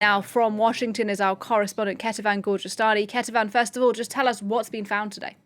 Now from Washington is our correspondent Ketavan Gorjestani. Ketavan, first of all, just tell us what's been found today.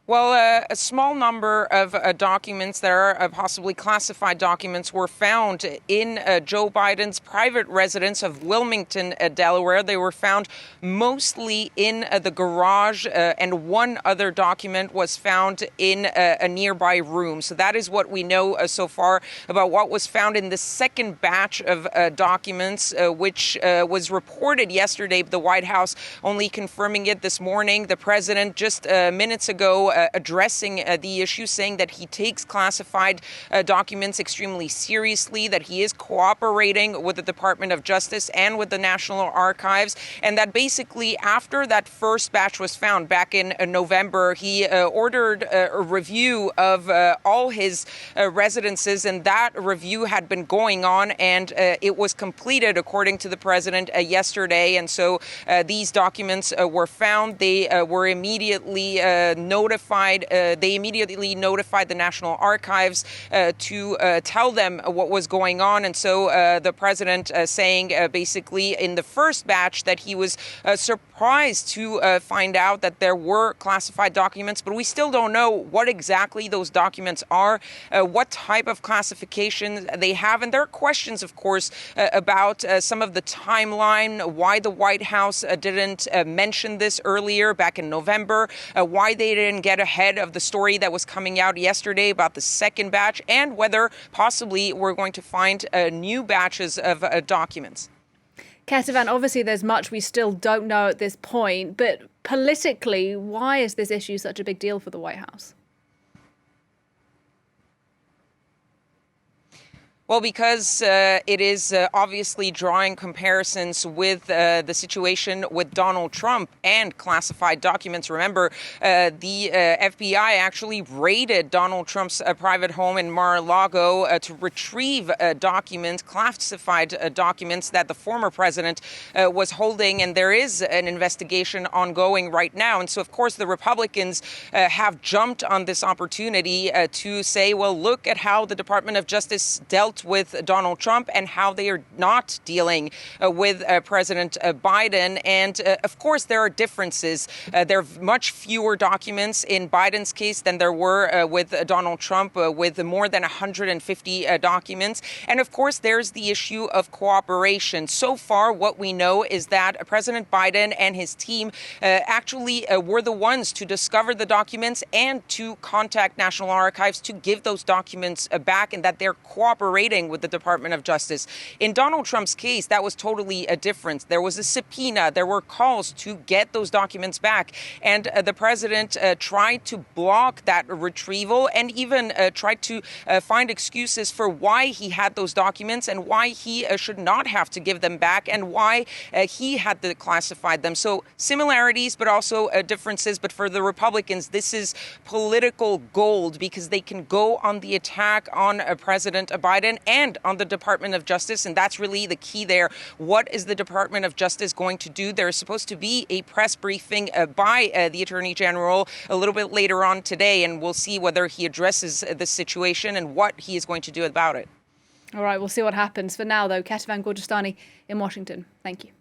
Well, a small number of documents that are possibly classified documents were found in Joe Biden's private residence of Wilmington, Delaware. They were found mostly in the garage, and one other document was found in a nearby room. So that is what we know so far about what was found in the second batch of documents, which was reported yesterday, the White House only confirming it this morning. The president just minutes ago addressing the issue, saying that he takes classified documents extremely seriously, that he is cooperating with the Department of Justice and with the National Archives, and that basically after that first batch was found back in November, he ordered a review of all his residences, and that review had been going on, and it was completed according to the president yesterday. And so these documents were found. They were immediately notified. They immediately notified the National Archives to tell them what was going on. And so the president saying basically in the first batch that he was surprised to find out that there were classified documents, but we still don't know what exactly those documents are, what type of classification they have. And there are questions, of course, about some of the timeline, why the White House didn't mention this earlier back in November, why they didn't get ahead of the story that was coming out yesterday about the second batch, and whether possibly we're going to find new batches of documents. Ketavan, obviously there's much we still don't know at this point, but politically, why is this issue such a big deal for the White House? Well, because it is obviously drawing comparisons with the situation with Donald Trump and classified documents. Remember, the FBI actually raided Donald Trump's private home in Mar-a-Lago to retrieve documents, classified documents that the former president was holding. And there is an investigation ongoing right now. And so, of course, the Republicans have jumped on this opportunity to say, well, look at how the Department of Justice dealt with Donald Trump and how they are not dealing with President Biden. And of course, there are differences. There are much fewer documents in Biden's case than there were with Donald Trump, with more than 150 documents. And of course, there's the issue of cooperation. So far, what we know is that President Biden and his team actually were the ones to discover the documents and to contact National Archives to give those documents back, and that they're cooperating with the Department of Justice. In Donald Trump's case, that was totally a difference. There was a subpoena. There were calls to get those documents back. And the president tried to block that retrieval and even tried to find excuses for why he had those documents and why he should not have to give them back and why he had to classify them. So similarities, but also differences. But for the Republicans, this is political gold because they can go on the attack on President Biden and on the Department of Justice. And that's really the key there. What is the Department of Justice going to do? There is supposed to be a press briefing by the Attorney General a little bit later on today, and we'll see whether he addresses the situation and what he is going to do about it. All right, we'll see what happens. For now, though, Ketavan Gorjestani in Washington. Thank you.